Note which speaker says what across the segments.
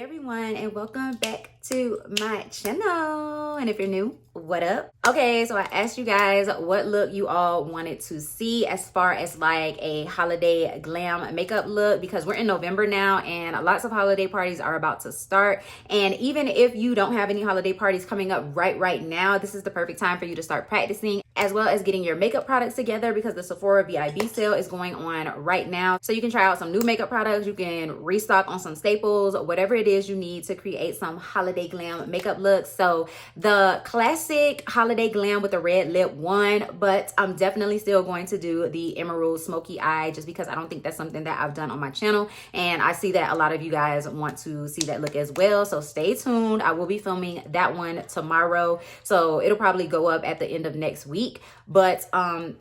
Speaker 1: everyone, and welcome back to my channel. And if you're new, what up? Okay, so I asked you guys what look you all wanted to see as far as like a holiday glam makeup look, because we're in November now and lots of holiday parties are about to start. And even if you don't have any holiday parties coming up right now, this is the perfect time for you to start practicing, as well as getting your makeup products together, because the Sephora VIB sale is going on right now. So you can try out some new makeup products, you can restock on some staples, whatever it is you need to create some holiday glam makeup looks. So the classic holiday glam with the red lip won, but I'm definitely still going to do the emerald smoky eye, just because I don't think that's something that I've done on my channel, and I see that a lot of you guys want to see that look as well. So stay tuned. I will be filming that one tomorrow, so it'll probably go up at the end of next week. But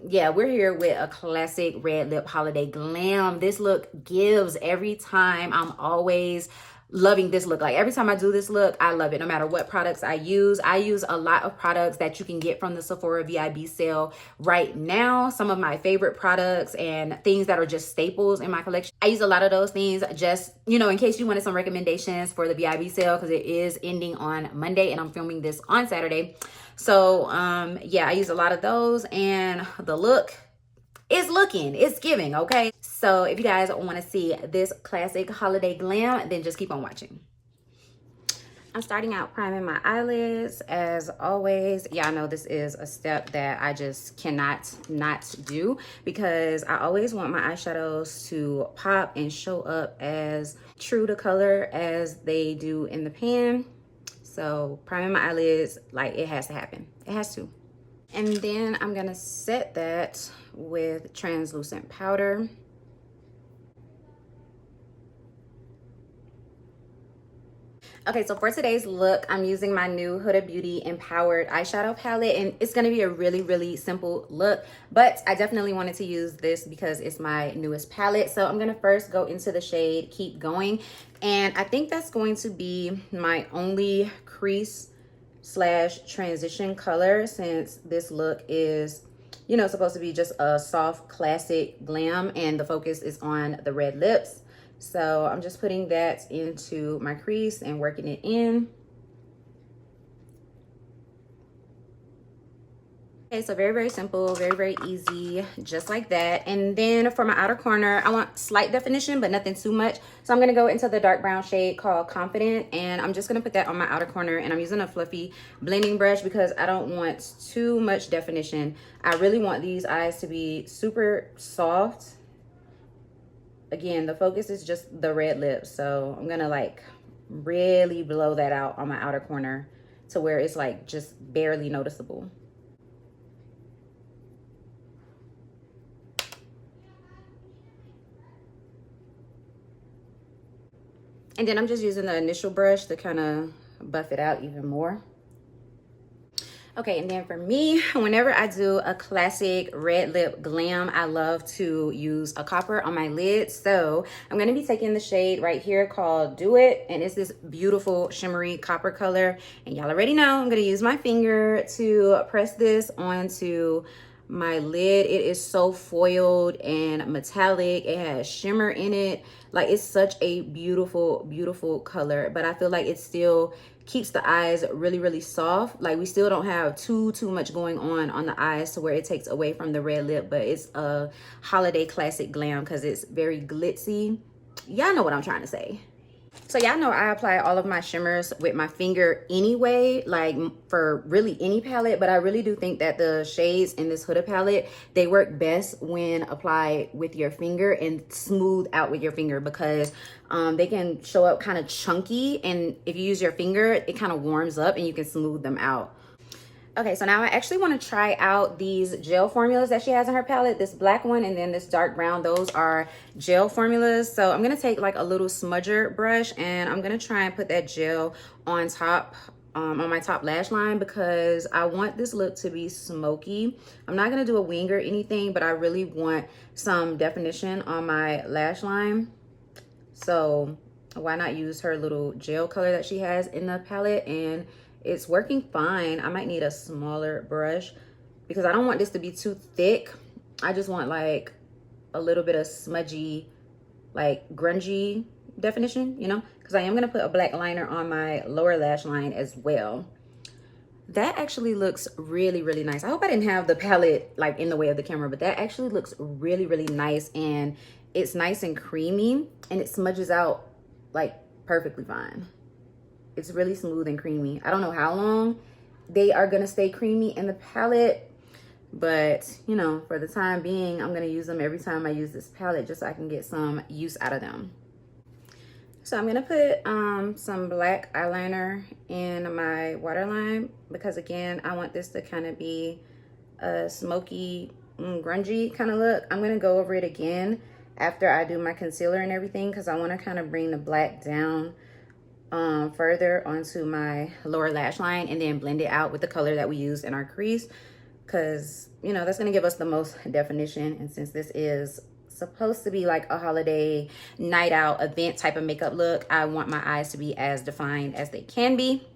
Speaker 1: yeah, we're here with a classic red lip holiday glam. This look gives every time. I'm always loving this look. Like every time I do this look, I love it, no matter what products I use. I use a lot of products that you can get from the Sephora VIB sale right now. Some of my favorite products and things that are just staples in my collection. I use a lot of those things just, you know, in case you wanted some recommendations for the VIB sale, because it is ending on Monday and I'm filming this on Saturday. So yeah, I use a lot of those, and the look is it's giving, okay? So if you guys want to see this classic holiday glam, then just keep on watching. I'm starting out priming my eyelids as always. Yeah, I know this is a step that I just cannot not do, because I always want my eyeshadows to pop and show up as true to color as they do in the pan. So priming my eyelids, like, it has to happen. It has to. And then I'm gonna set that with translucent powder. Okay, so for today's look, I'm using my new Huda Beauty Empowered eyeshadow palette, and it's gonna be a really simple look, but I definitely wanted to use this because it's my newest palette. So I'm gonna first go into the shade Keep Going, and I think that's going to be my only crease slash transition color, since this look is, you know, supposed to be just a soft classic glam and the focus is on the red lips. So I'm just putting that into my crease and working it in. Okay, so very simple, very easy, just like that. And then for my outer corner, I want slight definition, but nothing too much. So I'm gonna go into the dark brown shade called Confident, and I'm just gonna put that on my outer corner, and I'm using a fluffy blending brush because I don't want too much definition. I really want these eyes to be super soft. Again, the focus is just the red lips, so I'm gonna like really blow that out on my outer corner to where it's like just barely noticeable. And then I'm just using the initial brush to kind of buff it out even more. Okay, and then for me, whenever I do a classic red lip glam, I love to use a copper on my lid. So I'm gonna be taking the shade right here called Do It, and it's this beautiful shimmery copper color. And y'all already know I'm gonna use my finger to press this onto my lid. It is so foiled and metallic. It has shimmer in it. Like, it's such a beautiful color, but I feel like it still keeps the eyes really soft. Like, we still don't have too much going on the eyes to where it takes away from the red lip, but it's a holiday classic glam because it's very glitzy. Y'all know what I'm trying to say. So y'all know I apply all of my shimmers with my finger anyway, like for really any palette, but I really do think that the shades in this Huda palette, they work best when applied with your finger and smooth out with your finger, because they can show up kind of chunky, and if you use your finger, it kind of warms up and you can smooth them out. Okay, so now I actually want to try out these gel formulas that she has in her palette, this black one and then this dark brown. Those are gel formulas. So I'm going to take like a little smudger brush, and I'm going to try and put that gel on top, on my top lash line, because I want this look to be smoky. I'm not going to do a wing or anything, but I really want some definition on my lash line. So why not use her little gel color that she has in the palette? And it's working fine. I might need a smaller brush because I don't want this to be too thick. I just want like a little bit of smudgy, like grungy definition, you know, because because I am going to put a black liner on my lower lash line as well. That actually looks really, really nice. I hope I didn't have the palette like in the way of the camera, but that actually looks really, really nice. And it's nice and creamy, and it smudges out like perfectly fine. It's really smooth and creamy. I don't know how long they are gonna stay creamy in the palette, but you know, for the time being, I'm gonna use them every time I use this palette just so I can get some use out of them. So I'm gonna put some black eyeliner in my waterline because again, I want this to kind of be a smoky, grungy kind of look. I'm gonna go over it again after I do my concealer and everything because I want to kind of bring the black down further onto my lower lash line and then blend it out with the color that we used in our crease, because you know that's gonna give us the most definition. And since this is supposed to be like a holiday night out event type of makeup look, I want my eyes to be as defined as they can be.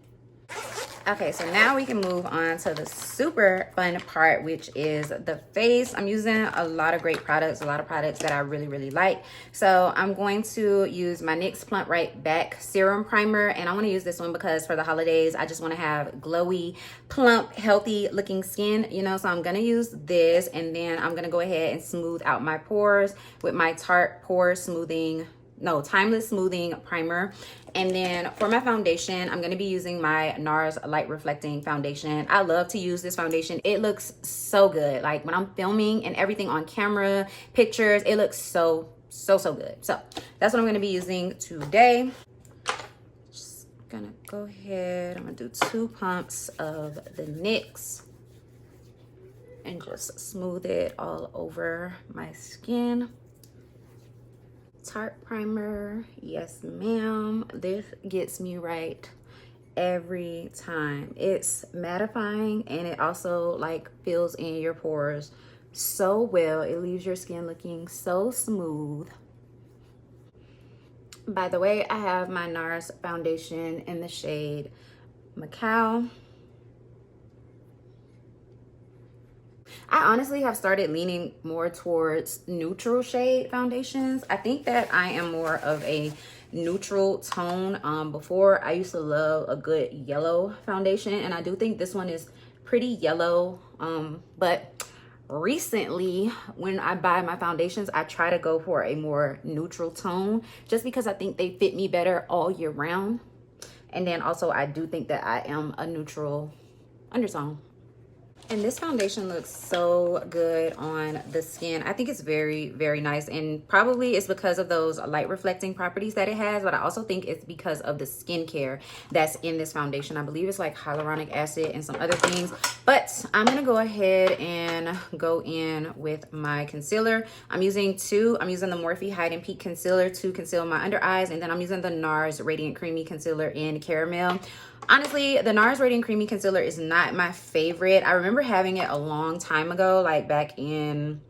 Speaker 1: Okay, so now we can move on to the super fun part, which is the face. I'm using a lot of great products, a lot of products that I really, really like. So I'm going to use my NYX Plump Right Back Serum Primer, and I want to use this one because for the holidays, I just want to have glowy, plump, healthy looking skin, you know, so I'm going to use this, and then I'm going to go ahead and smooth out my pores with my Tarte Timeless Smoothing Primer. And then for my foundation, I'm going to be using my Nars Light Reflecting Foundation. I love to use this foundation. It looks so good. Like when I'm filming and everything on camera, pictures, it looks so good. So that's what I'm going to be using today. Just gonna go ahead. I'm going to do 2 pumps of the NYX and just smooth it all over my skin. Tarte primer, yes ma'am. This gets me right every time. It's mattifying and it also like fills in your pores so well. It leaves your skin looking so smooth. By the way, I have my Nars foundation in the shade Macao. I honestly have started leaning more towards neutral shade foundations. I think that I am more of a neutral tone. Before I used to love a good yellow foundation, and I do think this one is pretty yellow. But recently when I buy my foundations, I try to go for a more neutral tone just because I think they fit me better all year round. And then also I do think that I am a neutral undertone. And this foundation looks so good on the skin. I think it's very, very nice. And probably it's because of those light reflecting properties that it has. But I also think it's because of the skincare that's in this foundation. I believe it's like hyaluronic acid and some other things. But I'm going to go ahead and go in with my concealer. I'm using the Morphe Hide and Peak Concealer to conceal my under eyes. And then I'm using the Nars Radiant Creamy Concealer in Caramel. Honestly, the Nars Radiant Creamy Concealer is not my favorite. I remember having it a long time ago, like back in,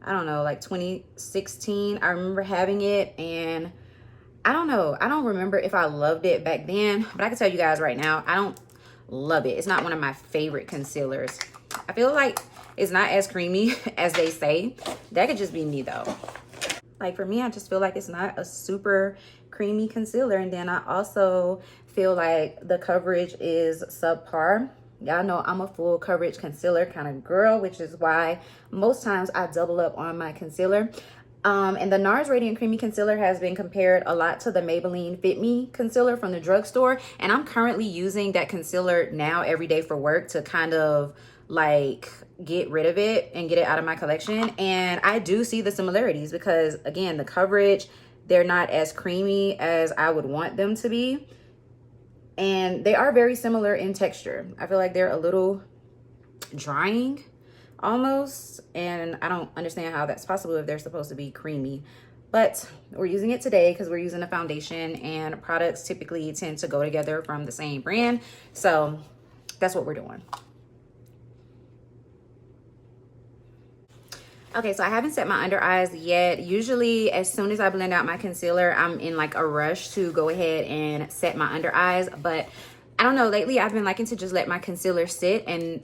Speaker 1: I don't know, like 2016. I remember having it and I don't know. I don't remember if I loved it back then, but I can tell you guys right now, I don't love it. It's not one of my favorite concealers. I feel like it's not as creamy as they say. That could just be me though. Like for me, I just feel like it's not a super creamy concealer. And then I also feel like the coverage is subpar. Y'all know I'm a full coverage concealer kind of girl, which is why most times I double up on my concealer. And the Nars Radiant Creamy Concealer has been compared a lot to the Maybelline Fit Me concealer from the drugstore. And I'm currently using that concealer now every day for work to kind of like get rid of it and get it out of my collection. And I do see the similarities because again, the coverage, they're not as creamy as I would want them to be. And they are very similar in texture. I feel like they're a little drying almost. And I don't understand how that's possible if they're supposed to be creamy. But we're using it today because we're using a foundation and products typically tend to go together from the same brand. So that's what we're doing. Okay, so I haven't set my under eyes yet. Usually as soon as I blend out my concealer, I'm in like a rush to go ahead and set my under eyes. But I don't know, lately I've been liking to just let my concealer sit and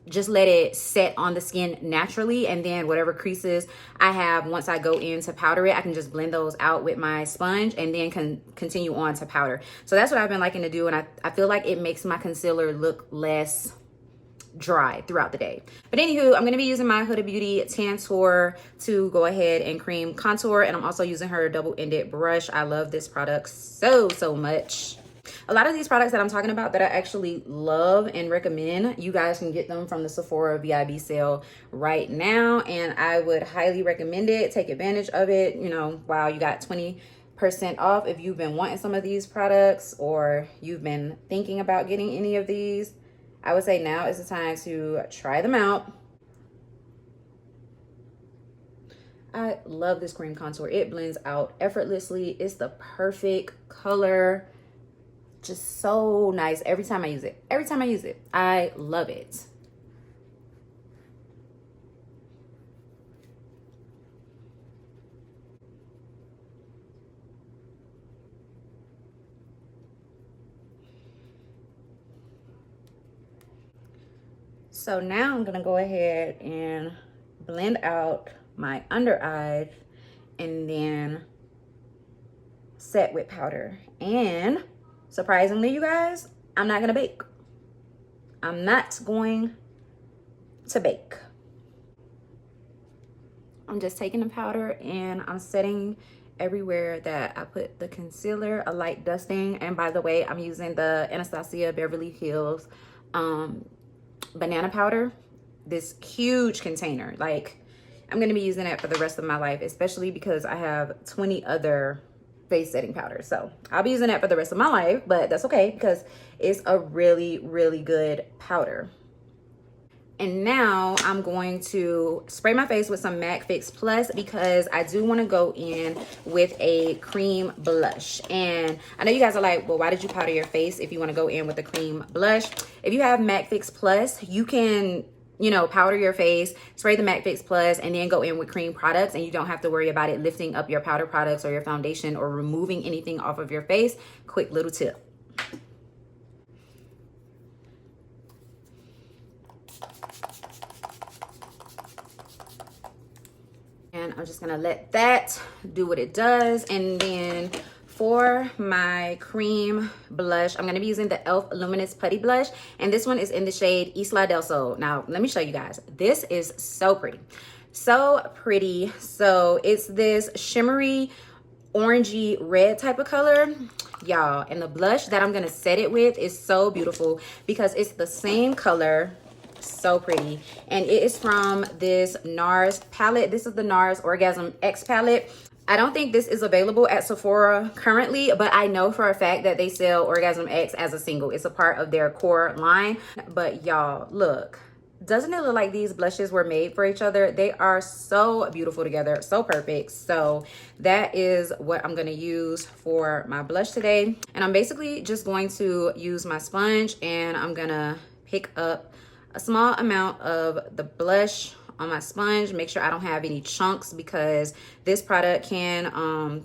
Speaker 1: just let it set on the skin naturally, and then whatever creases I have, once I go in to powder it, I can just blend those out with my sponge and then continue on to powder. So that's what I've been liking to do, and I feel like it makes my concealer look less dry throughout the day. But anywho, I'm going to be using my Huda Beauty Tantour to go ahead and cream contour, and I'm also using her double-ended brush. I love this product so much. A lot of these products that I'm talking about that I actually love and recommend, you guys can get them from the Sephora VIB sale right now, and I would highly recommend it. Take advantage of it, you know, while you got 20% off if you've been wanting some of these products or you've been thinking about getting any of these. I would say now is the time to try them out. I love this cream contour. It blends out effortlessly. It's the perfect color. Just so nice every time I use it. Every time I use it, I love it. So now I'm gonna go ahead and blend out my under eyes and then set with powder. And surprisingly, you guys, I'm not gonna bake. I'm not going to bake. I'm just taking the powder and I'm setting everywhere that I put the concealer, a light dusting. And by the way, I'm using the Anastasia Beverly Hills banana powder, this huge container. Like, I'm gonna be using it for the rest of my life, especially because I have 20 other face setting powders. So I'll be using that for the rest of my life, but that's okay because it's a really good powder. And now I'm going to spray my face with some MAC Fix Plus because I do want to go in with a cream blush. And I know you guys are like, well, why did you powder your face if you want to go in with a cream blush? If you have MAC Fix Plus, you can, you know, powder your face, spray the MAC Fix Plus, and then go in with cream products, and you don't have to worry about it lifting up your powder products or your foundation or removing anything off of your face. Quick little tip. And I'm just gonna let that do what it does. And then for my cream blush, I'm gonna be using the e.l.f. Luminous Putty Blush. And this one is in the shade Isla del Sol. Now, let me show you guys. This is so pretty. So pretty. So it's this shimmery, orangey red type of color, y'all. And the blush that I'm gonna set it with is so beautiful because it's the same color. So pretty, and it is from this Nars palette. This is the Nars Orgasm X palette. I don't think this is available at Sephora currently, but I know for a fact that they sell Orgasm X as a single. It's a part of their core line. But y'all, look, doesn't it look like these blushes were made for each other? They are so beautiful together, so perfect. So that is what I'm gonna use for my blush today. And I'm basically just going to use my sponge, and I'm gonna pick up a small amount of the blush on my sponge. Make sure I don't have any chunks because this product can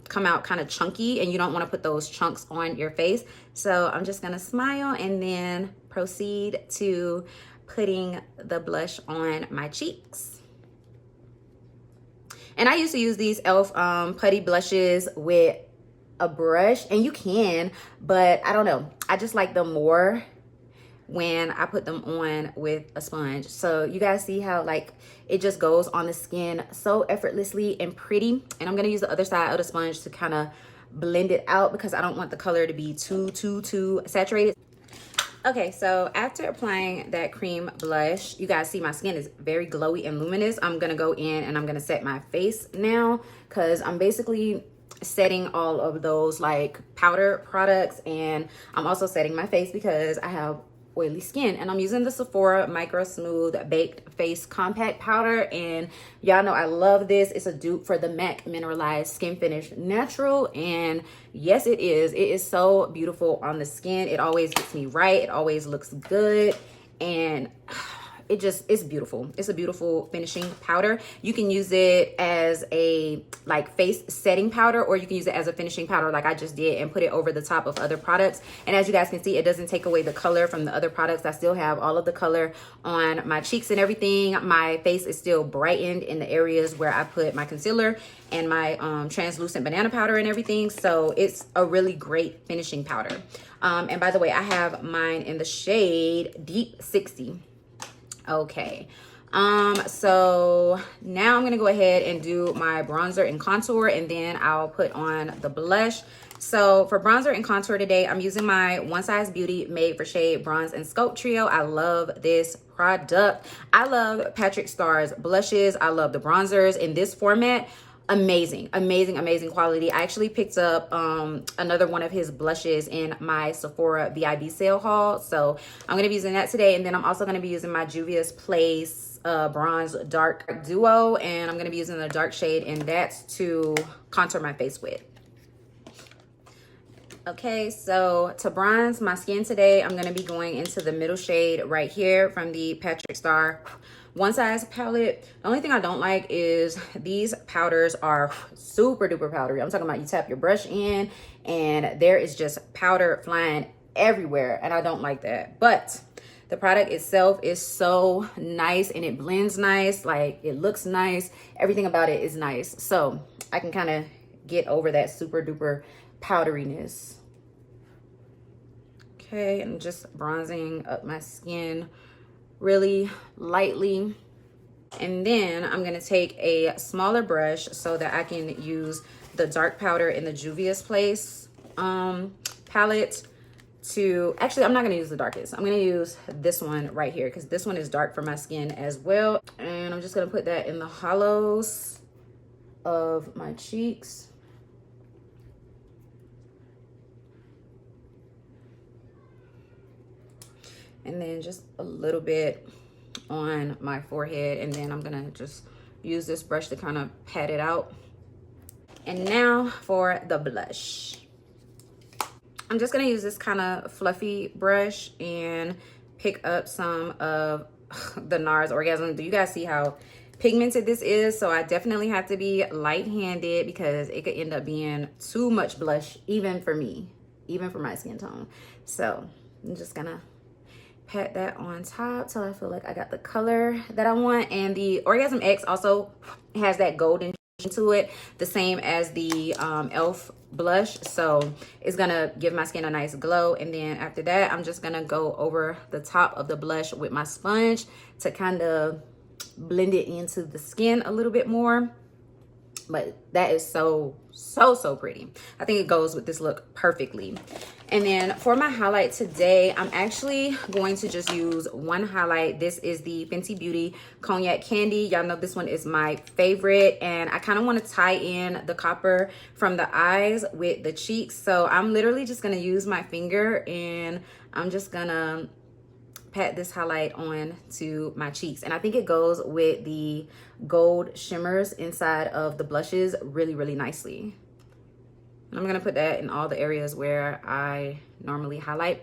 Speaker 1: come out kind of chunky, and you don't want to put those chunks on your face. So I'm just gonna smile and then proceed to putting the blush on my cheeks. And I used to use these e.l.f. putty blushes with a brush, and you can, but I don't know, I just like them more when I put them on with a sponge. So you guys see how like it just goes on the skin so effortlessly and pretty. And I'm gonna use the other side of the sponge to kind of blend it out because I don't want the color to be too saturated. Okay, so after applying that cream blush, you guys see my skin is very glowy and luminous. I'm gonna go in and I'm gonna set my face now because I'm basically setting all of those like powder products, and I'm also setting my face because I have oily skin. And I'm using the Sephora Micro Smooth Baked Face Compact Powder, and y'all know I love this. It's a dupe for the MAC Mineralized Skin Finish Natural, and yes, it is so beautiful on the skin. It always gets me right. It always looks good, and it's beautiful. It's a beautiful finishing powder. You can use it as a like face setting powder, or you can use it as a finishing powder like I just did and put it over the top of other products. And as you guys can see, it doesn't take away the color from the other products. I still have all of the color on my cheeks and everything. My face is still brightened in the areas where I put my concealer and my translucent banana powder and everything. So it's a really great finishing powder. And by the way, I have mine in the shade Deep 60. Okay. So now I'm gonna go ahead and do my bronzer and contour, and then I'll put on the blush. So for bronzer and contour today, I'm using my One Size Beauty Made for Shade Bronze and Sculpt Trio. I love this product. I love Patrick Starr's blushes. I love the bronzers in this format. Amazing, amazing, amazing quality. I actually picked up another one of his blushes in my Sephora VIB sale haul. So I'm going to be using that today. And then I'm also going to be using my Juvia's Place Bronze Dark Duo. And I'm going to be using the dark shade, and that's to contour my face with. Okay, so to bronze my skin today, I'm going to be going into the middle shade right here from the Patrick Starr One Size palette. The only thing I don't like is these powders are super duper powdery. I'm talking about you tap your brush in and there is just powder flying everywhere, and I don't like that. But the product itself is so nice and it blends nice, like it looks nice. Everything about it is nice. So I can kind of get over that super duper powderiness. Okay, I'm just bronzing up my skin really lightly. And then I'm gonna take a smaller brush so that I can use the dark powder in the Juvia's Place palette to, actually I'm not gonna use the darkest. I'm gonna use this one right here because this one is dark for my skin as well. And I'm just gonna put that in the hollows of my cheeks. And then just a little bit on my forehead, and then I'm gonna just use this brush to kind of pat it out. And now for the blush. I'm just gonna use this kind of fluffy brush and pick up some of the Nars Orgasm. Do you guys see how pigmented this is? So I definitely have to be light-handed because it could end up being too much blush, even for me, even for my skin tone. So I'm just gonna pat that on top till I feel like I got the color that I want. And the Orgasm X also has that golden to it, the same as the e.l.f. blush. So it's gonna give my skin a nice glow. And then after that, I'm just gonna go over the top of the blush with my sponge to kind of blend it into the skin a little bit more. But that is so pretty. I think it goes with this look perfectly. And then for my highlight today, I'm actually going to just use one highlight. This is the Fenty Beauty Cognac Candy. Y'all know this one is my favorite, and I kind of want to tie in the copper from the eyes with the cheeks. So I'm literally just going to use my finger, and I'm just gonna pat this highlight on to my cheeks. And I think it goes with the gold shimmers inside of the blushes really, really nicely. And I'm gonna put that in all the areas where I normally highlight.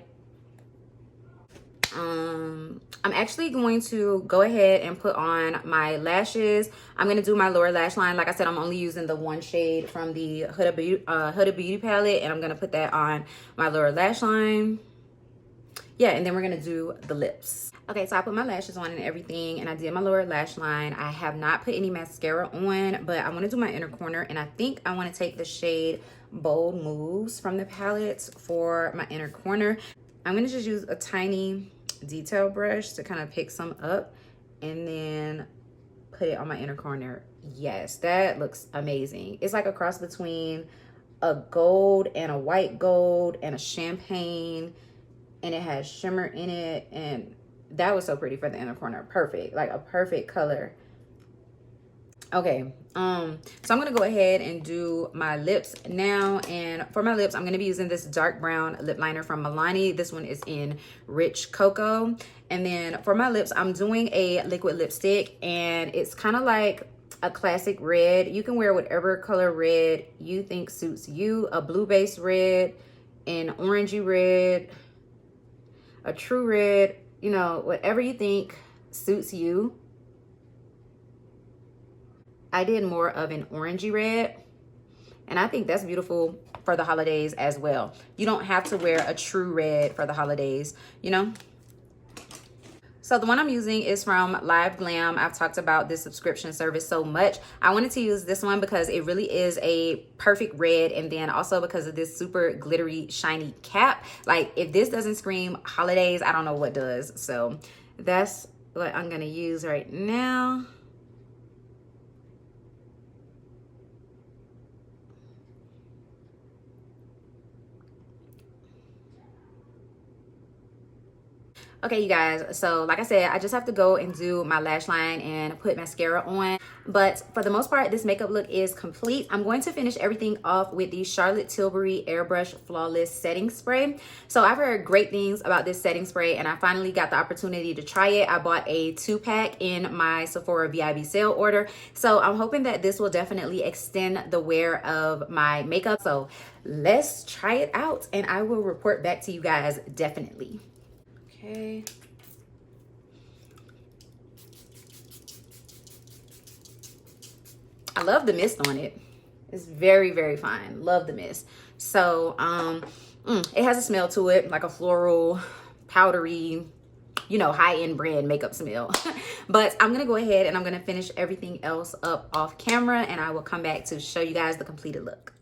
Speaker 1: I'm actually going to go ahead and put on my lashes. I'm gonna do my lower lash line. Like I said, I'm only using the one shade from the Huda Beauty palette, and I'm gonna put that on my lower lash line. Yeah, and then we're gonna do the lips. Okay, so I put my lashes on and everything, and I did my lower lash line. I have not put any mascara on, but I wanna do my inner corner, and I think I wanna take the shade Bold Moves from the palette for my inner corner. I'm gonna just use a tiny detail brush to kind of pick some up and then put it on my inner corner. Yes, that looks amazing. It's like a cross between a gold and a white gold and a champagne, and it has shimmer in it, and that was so pretty for the inner corner. Perfect, like a perfect color. Okay, so I'm gonna go ahead and do my lips now. And for my lips, I'm gonna be using this dark brown lip liner from Milani. This one is in Rich Cocoa. And then for my lips, I'm doing a liquid lipstick, and it's kind of like a classic red. You can wear whatever color red you think suits you. A blue base red, an orangey red, a true red, you know, whatever you think suits you. I did more of an orangey red, and I think that's beautiful for the holidays as well. You don't have to wear a true red for the holidays, you know? So the one I'm using is from Glam. I've talked about this subscription service so much. I wanted to use this one because it really is a perfect red, and then also because of this super glittery, shiny cap. Like, if this doesn't scream holidays, I don't know what does. So that's what I'm gonna use right now. Okay, you guys, so like I said, I just have to go and do my lash line and put mascara on. But for the most part, this makeup look is complete. I'm going to finish everything off with the Charlotte Tilbury Airbrush Flawless Setting Spray. So I've heard great things about this setting spray, and I finally got the opportunity to try it. I bought a 2-pack in my Sephora VIB sale order. So I'm hoping that this will definitely extend the wear of my makeup. So let's try it out, and I will report back to you guys definitely. Okay. I love the mist on it. It's very, very fine. Love the mist. So, it has a smell to it, like a floral, powdery, you know, high-end brand makeup smell. But I'm gonna go ahead and I'm gonna finish everything else up off camera, and I will come back to show you guys the completed look.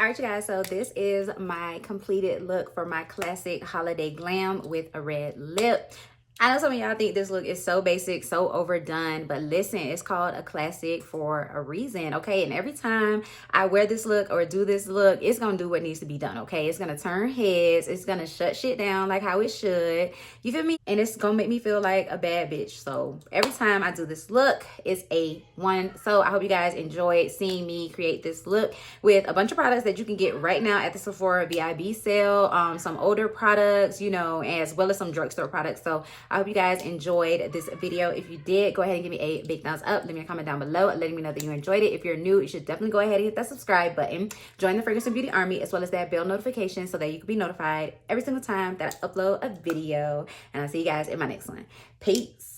Speaker 1: All right, you guys, so this is my completed look for my classic holiday glam with a red lip. I know some of y'all think this look is so basic, so overdone, but listen, it's called a classic for a reason, okay? And every time I wear this look or do this look, it's gonna do what needs to be done, okay? It's gonna turn heads, it's gonna shut shit down like how it should, you feel me? And it's gonna make me feel like a bad bitch. So every time I do this look, it's a one. So I hope you guys enjoyed seeing me create this look with a bunch of products that you can get right now at the Sephora VIB sale, some older products, you know, as well as some drugstore products. So I hope you guys enjoyed this video. If you did, go ahead and give me a big thumbs up. Leave me a comment down below letting me know that you enjoyed it. If you're new, you should definitely go ahead and hit that subscribe button. Join the Fragrance and Beauty Army, as well as that bell notification so that you can be notified every single time that I upload a video. And I'll see you guys in my next one. Peace.